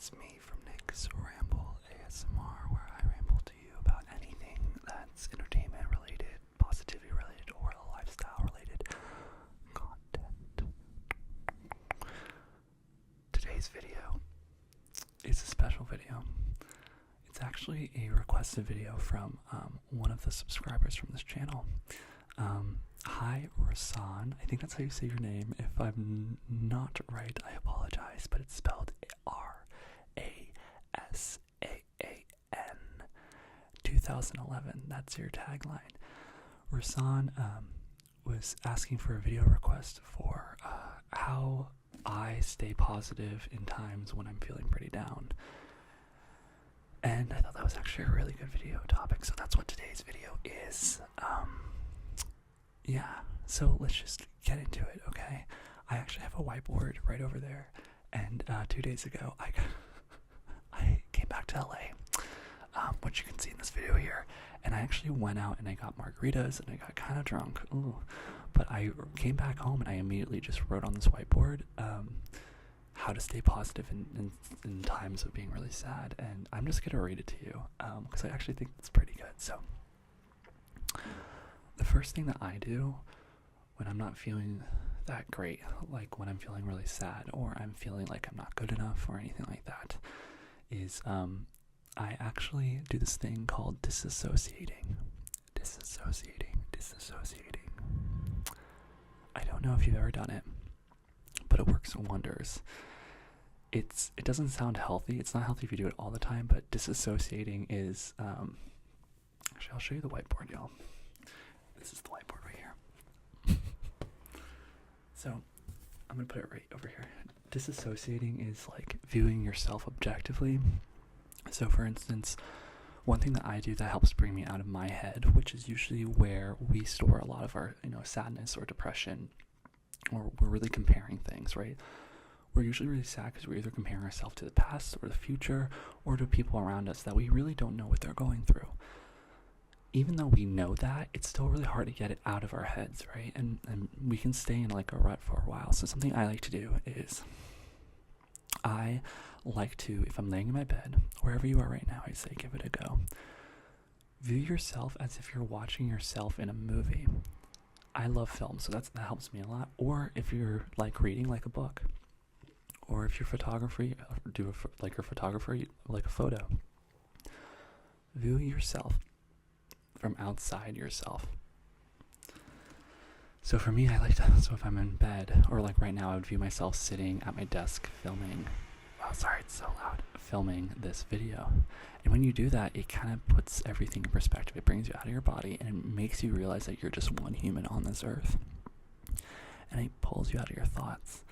It's me from nicksrambleasmr, where I ramble to you about anything that's entertainment related, positivity related, or lifestyle related content. Today's video is a special video. It's actually a requested video from one of the subscribers from this channel. Hi, Rasan. I think that's how you say your name. If I'm not right, I apologize, but it's spelled R-A-S-A-A-N. 2011. That's your tagline. Rasan was asking for a video request for how I stay positive in times when I'm feeling pretty down. And I thought that was actually a really good video topic, so that's what today's video is. Yeah, so let's just get into it, okay? I actually have a whiteboard right over there, and 2 days ago, I came back to LA, which you can see in this video here, and I actually went out and I got margaritas, and I got kind of drunk, but I came back home and I immediately just wrote on this whiteboard, how to stay positive in times of being really sad, and I'm just gonna read it to you, because I actually think it's pretty good. So the first thing that I do when I'm not feeling that great, like when I'm feeling really sad or I'm feeling like I'm not good enough or anything like that, is I actually do this thing called disassociating. I don't know if you've ever done it, but it works wonders. It doesn't sound healthy. It's not healthy if you do it all the time, but disassociating is actually, I'll show you the whiteboard, y'all. This is the whiteboard right here. So I'm gonna put it right over here. Disassociating is like viewing yourself objectively. So for instance, one thing that I do that helps bring me out of my head, which is usually where we store a lot of our, sadness or depression, or we're really comparing things, right? We're usually really sad because we're either comparing ourselves to the past or the future or to people around us that we really don't know what they're going through. Even though we know that, it's still really hard to get it out of our heads, right? And we can stay in like a rut for a while. So something I like to do is I like to, if I'm laying in my bed, wherever you are right now, I say give it a go. View yourself as if you're watching yourself in a movie. I love film, so that helps me a lot. Or if you're like reading like a book, or if you're photography, like a photo. View yourself from outside yourself. So for me, I like to, so if I'm in bed, or like right now, I would view myself sitting at my desk filming, it's so loud, filming this video. And when you do that, it kind of puts everything in perspective. It brings you out of your body, and it makes you realize that you're just one human on this earth. And it pulls you out of your thoughts.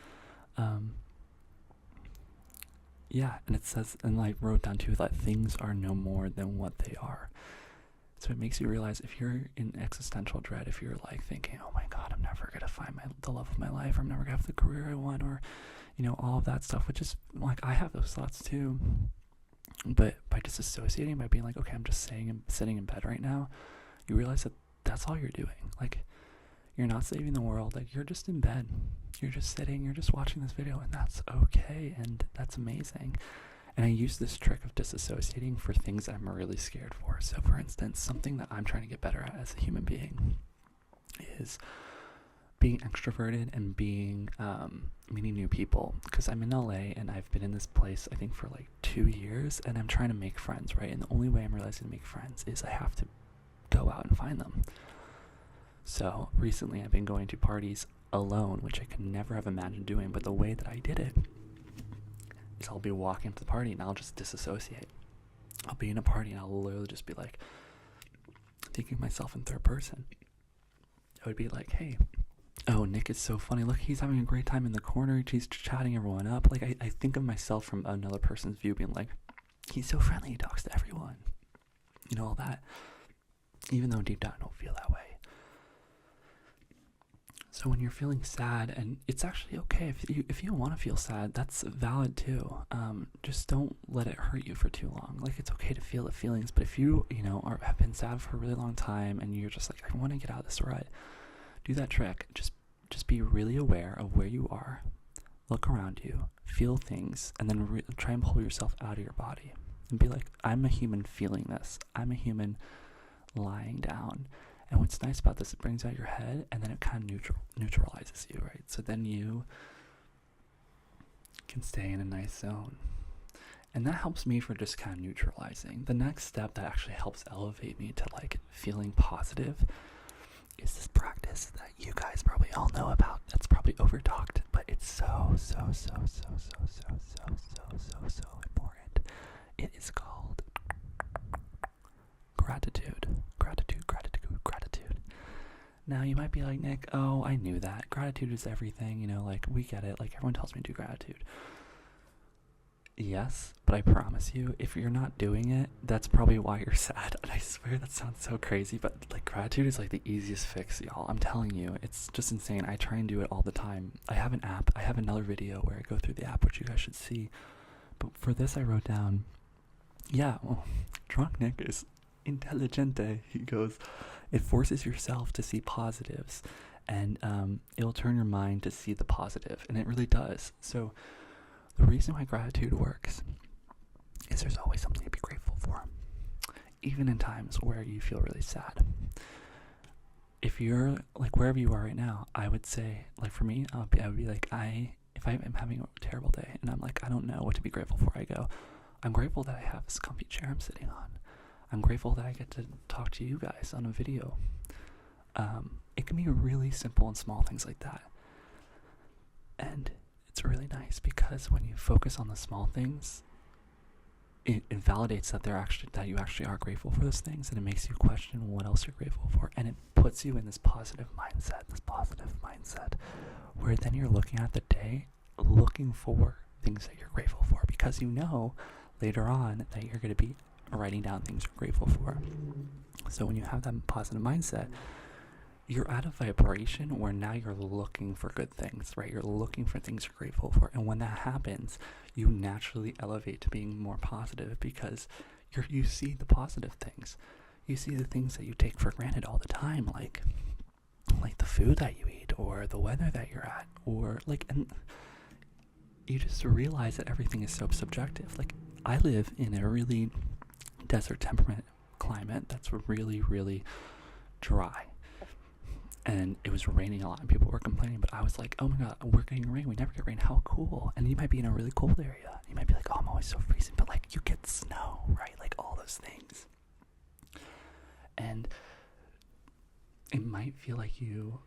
Yeah, and it says, and like wrote down too, that things are no more than what they are. So it makes you realize if you're in existential dread, if you're like thinking, oh my God, I'm never going to find the love of my life, or I'm never going to have the career I want, or, all of that stuff, which is like, I have those thoughts too. But by disassociating, by being like, okay, I'm just sitting in bed right now, you realize that that's all you're doing. Like, you're not saving the world. Like, you're just in bed. You're just sitting, you're just watching this video, and that's okay. And that's amazing. And I use this trick of disassociating for things that I'm really scared for. So for instance, something that I'm trying to get better at as a human being is being extroverted and being meeting new people. Because I'm in LA and I've been in this place, I think, for like 2 years, and I'm trying to make friends, right? And the only way I'm realizing to make friends is I have to go out and find them. So recently I've been going to parties alone, which I could never have imagined doing, but the way that I did it, I'll be walking to the party and I'll just disassociate. I'll be in a party and I'll literally just be like thinking myself in third person. I would be like, hey, oh, Nick is so funny. Look, he's having a great time in the corner. He's chatting everyone up. Like, I think of myself from another person's view, being like, he's so friendly. He talks to everyone. All that. Even though deep down I don't feel that way. So when you're feeling sad, and it's actually okay if you want to feel sad, that's valid too. Just don't let it hurt you for too long. Like, it's okay to feel the feelings, but if you have been sad for a really long time and you're just like, I want to get out of this rut, do that trick. Just be really aware of where you are. look around you, feel things, and then try and pull yourself out of your body and be like, I'm a human feeling this. I'm a human lying down. And what's nice about this, it brings out your head, and then it kind of neutralizes you, right? So then you can stay in a nice zone. And that helps me for just kind of neutralizing. The next step that actually helps elevate me to like feeling positive is this practice that you guys probably all know about. That's probably overtalked, but it's so important. It is called gratitude. Gratitude. Now you might be like, Nick, oh, I knew that. Gratitude is everything, you know, like we get it. Like everyone tells me to do gratitude. Yes, but I promise you, if you're not doing it, that's probably why you're sad. And I swear that sounds so crazy, but like gratitude is like the easiest fix, y'all. I'm telling you, it's just insane. I try and do it all the time. I have an app. I have another video where I go through the app, which you guys should see. But for this, I wrote down, drunk Nick is intelligente. He goes, it forces yourself to see positives, and it'll turn your mind to see the positive, and it really does. So the reason why gratitude works is there's always something to be grateful for, even in times where you feel really sad. If you're like wherever you are right now, I would say, like for me, I would be like, if I'm having a terrible day and I'm like, I don't know what to be grateful for, I go, I'm grateful that I have this comfy chair I'm sitting on. I'm grateful that I get to talk to you guys on a video. It can be really simple and small things like that. And it's really nice because when you focus on the small things, it validates that you actually are grateful for those things, and it makes you question what else you're grateful for, and it puts you in this positive mindset where then you're looking at the day looking for things that you're grateful for, because you know later on that you're going to be writing down things you're grateful for. So when you have that positive mindset, you're at a vibration where now you're looking for good things, right? You're looking for things you're grateful for. And when that happens, you naturally elevate to being more positive because you see the positive things. You see the things that you take for granted all the time, like the food that you eat or the weather that you're at, or and you just realize that everything is so subjective. Like I live in a really desert temperament climate that's really, really dry. And it was raining a lot and people were complaining, but I was like, oh my god, we're getting rain, we never get rain, how cool. And you might be in a really cold area, you might be like, oh, I'm always so freezing, but like you get snow, right? Like all those things. And it might feel like you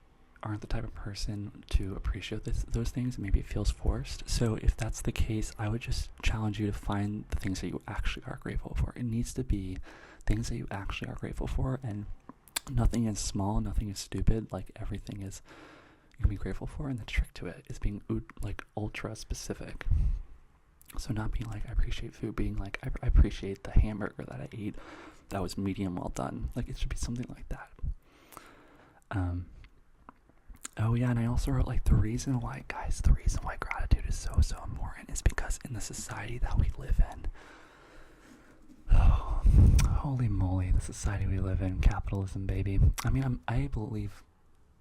aren't the type of person to appreciate those things, and maybe it feels forced. So if that's the case, I would just challenge you to find the things that you actually are grateful for. It needs to be things that you actually are grateful for, and nothing is small, nothing is stupid. Like everything is you can be grateful for, and the trick to it is being like ultra specific. So not being like I appreciate food, being like I appreciate the hamburger that I ate that was medium well done. Like it should be something like that. Oh yeah, and I also wrote like the reason why gratitude is so important is because in the society that we live in, oh, holy moly, the society we live in, capitalism, baby. I mean, I believe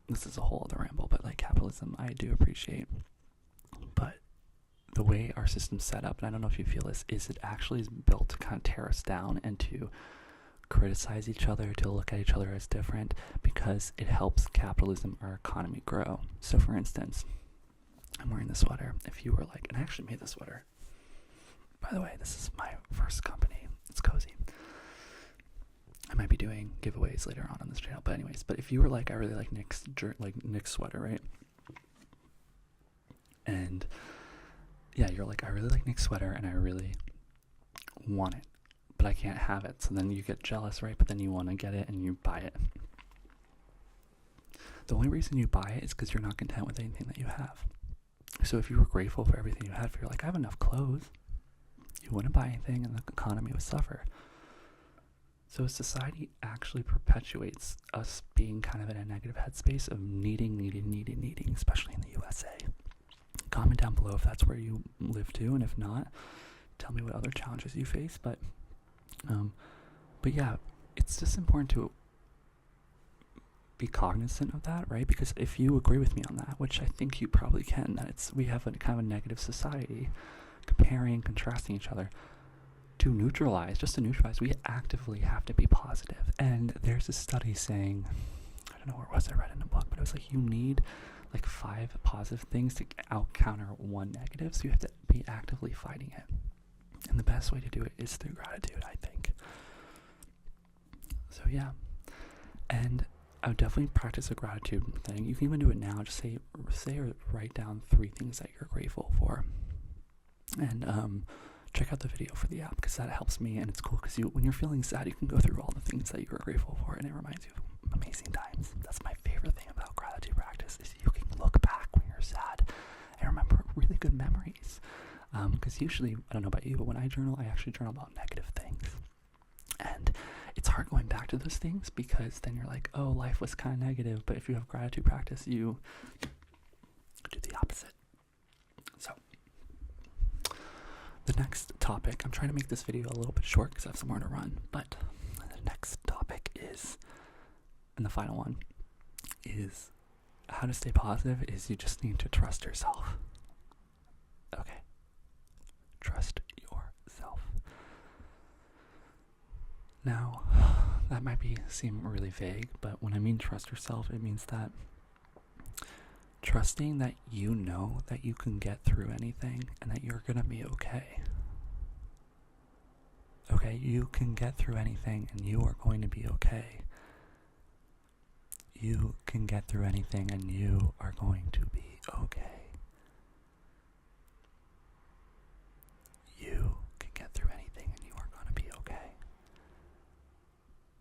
this is a whole other ramble, but like capitalism, I do appreciate. But the way our system's set up, and I don't know if you feel this, is it actually is built to kind of tear us down and to criticize each other, to look at each other as different, because it helps capitalism, our economy, grow. So for instance, I'm wearing this sweater. If you were like, and I actually made this sweater, by the way, this is my first company, it's cozy. I might be doing giveaways later on this channel, but anyways, but if you were like, I really like Nick's sweater, right? And yeah, you're like, I really like Nick's sweater and I really want it, but I can't have it. So then you get jealous, right? But then you want to get it and you buy it. The only reason you buy it is because you're not content with anything that you have. So if you were grateful for everything you had, if you're like, I have enough clothes, you wouldn't buy anything and the economy would suffer. So society actually perpetuates us being kind of in a negative headspace of needing, especially in the USA. Comment down below if that's where you live too, and if not, tell me what other challenges you face. But yeah, it's just important to be cognizant of that, right? Because if you agree with me on that, which I think you probably can, that we have a kind of a negative society, comparing, contrasting each other, to neutralize, we actively have to be positive. And there's a study saying, I don't know where was I read in a book, but it was like you need like 5 positive things to counter 1 negative, so you have to be actively fighting it. And the best way to do it is through gratitude, I think. So yeah, and I would definitely practice a gratitude thing. You can even do it now. Just say or write down 3 things that you're grateful for, and check out the video for the app, because that helps me, and it's cool because when you're feeling sad, you can go through all the things that you were grateful for, and it reminds you of amazing times. That's my favorite thing about gratitude practice, is you can look back when you're sad and remember really good memories. Because usually, I don't know about you, but when I journal, I actually journal about negative things. And it's hard going back to those things, because then you're like, oh, life was kind of negative. But if you have gratitude practice, you do the opposite. So, the next topic, I'm trying to make this video a little bit short because I have somewhere to run. But the next topic is, and the final one, is how to stay positive is you just need to trust yourself. Okay. Trust yourself. Now, that might seem really vague, but when I mean trust yourself, it means that trusting that you know that you can get through anything and that you're gonna be okay. Okay, you can get through anything and you are going to be okay. You can get through anything and you are going to be okay. You can get through anything and you are going to be okay.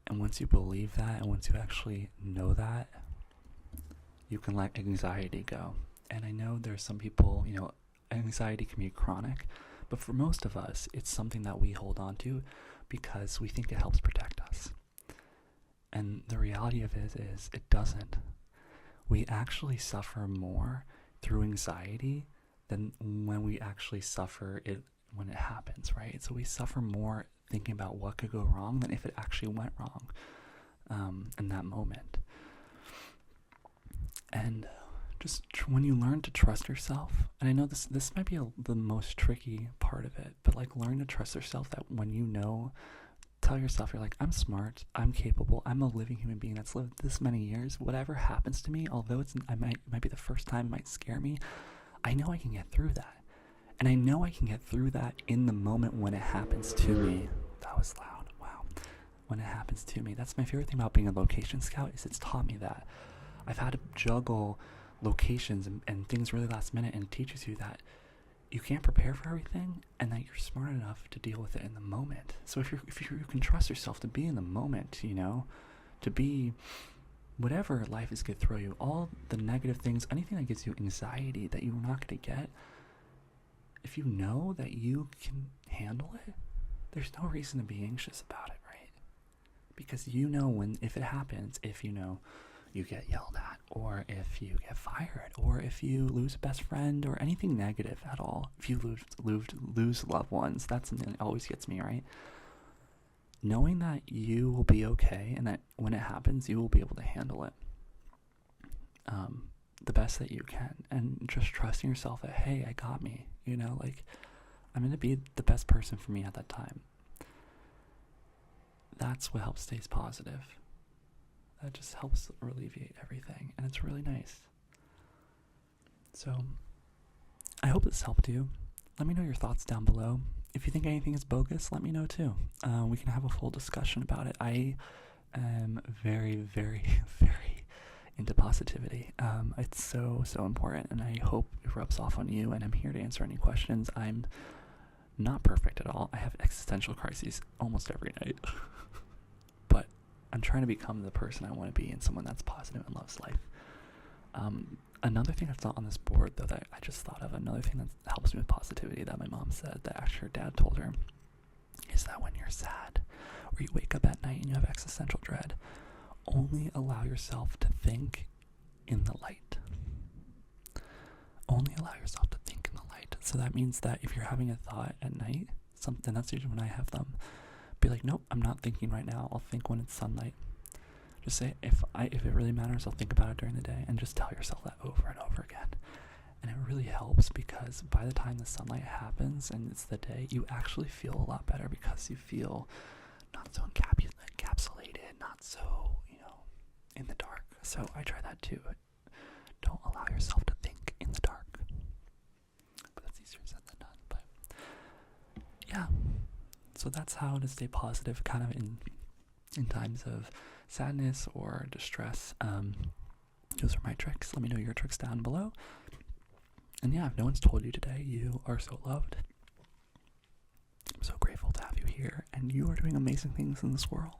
And once you believe that, and once you actually know that, you can let anxiety go. And I know there's some people, anxiety can be chronic, but for most of us, it's something that we hold on to because we think it helps protect us. And the reality of it is it doesn't. We actually suffer more through anxiety than when we actually suffer it when it happens, right? So we suffer more thinking about what could go wrong than if it actually went wrong in that moment. And just when you learn to trust yourself, and I know this might be the most tricky part of it, but like learn to trust yourself, that when tell yourself, you're like, I'm smart, I'm capable, I'm a living human being that's lived this many years. Whatever happens to me, although it might be the first time, it might scare me, I know I can get through that. And I know I can get through that in the moment when it happens to me. That was loud. Wow. When it happens to me. That's my favorite thing about being a location scout, is it's taught me that. I've had to juggle locations and things really last minute, and it teaches you that you can't prepare for everything, and that you're smart enough to deal with it in the moment. So if you can trust yourself to be in the moment, to be whatever life is going to throw you, all the negative things, anything that gives you anxiety that you're not going to get, if you know that you can handle it, there's no reason to be anxious about it, right? Because if it happens, if you get yelled at, or if you get fired, or if you lose a best friend, or anything negative at all, if you lose loved ones, that's something that always gets me, right? Knowing that you will be okay, and that when it happens, you will be able to handle it the best that you can, and just trusting yourself that, hey, I got me, I'm going to be the best person for me at that time. That's what helps stay positive. That just helps alleviate everything, and it's really nice. So, I hope this helped you. Let me know your thoughts down below. If you think anything is bogus, let me know too. We can have a full discussion about it. I am very, very, very into positivity. It's so important, and I hope it rubs off on you, and I'm here to answer any questions. I'm not perfect at all. I have existential crises almost every night. But I'm trying to become the person I want to be, and someone that's positive and loves life. Another thing that's not on this board, though, that I just thought of, another thing that helps me with positivity that my mom said, that actually her dad told her, is that when you're sad, or you wake up at night and you have existential dread, only allow yourself to think in the light. Only allow yourself to think in the light. So that means that if you're having a thought at night, that's usually when I have them, be like, nope, I'm not thinking right now. I'll think when it's sunlight. Just say, if it really matters, I'll think about it during the day, and just tell yourself that over and over again. And it really helps, because by the time the sunlight happens and it's the day, you actually feel a lot better, because you feel not so encapsulated, not so, in the dark. So I try that too. Don't allow yourself to think in the dark. But that's easier said than done. But yeah, so that's how to stay positive, kind of in times of sadness or distress. Those are my tricks. Let me know your tricks down below. And yeah, if no one's told you today, you are so loved. I'm so grateful to have you here, and you are doing amazing things in this world.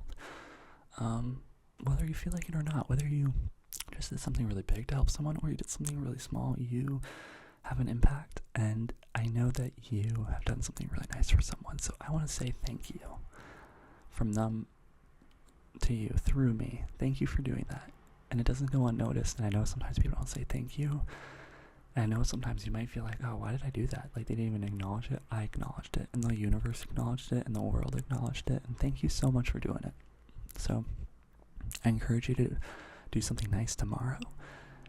Whether you feel like it or not, whether you just did something really big to help someone, or you did something really small, you have an impact, and I know that you have done something really nice for someone. So I want to say thank you from them to you through me. Thank you for doing that. And it doesn't go unnoticed, and I know sometimes people don't say thank you. And I know sometimes you might feel like, oh, why did I do that? Like, they didn't even acknowledge it. I acknowledged it, and the universe acknowledged it, and the world acknowledged it, and thank you so much for doing it. So I encourage you to do something nice tomorrow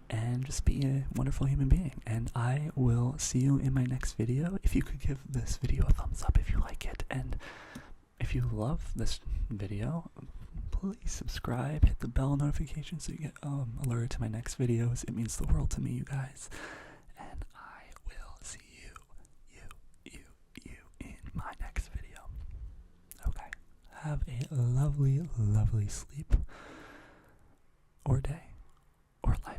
and just be a wonderful human being. And I will see you in my next video. If you could give this video a thumbs up if you like it, and if you love this video, please subscribe, hit the bell notification so you get alerted to my next videos. It means the world to me, you guys. And I will see you in my next video. Okay. Have a lovely, lovely sleep, or day, or life.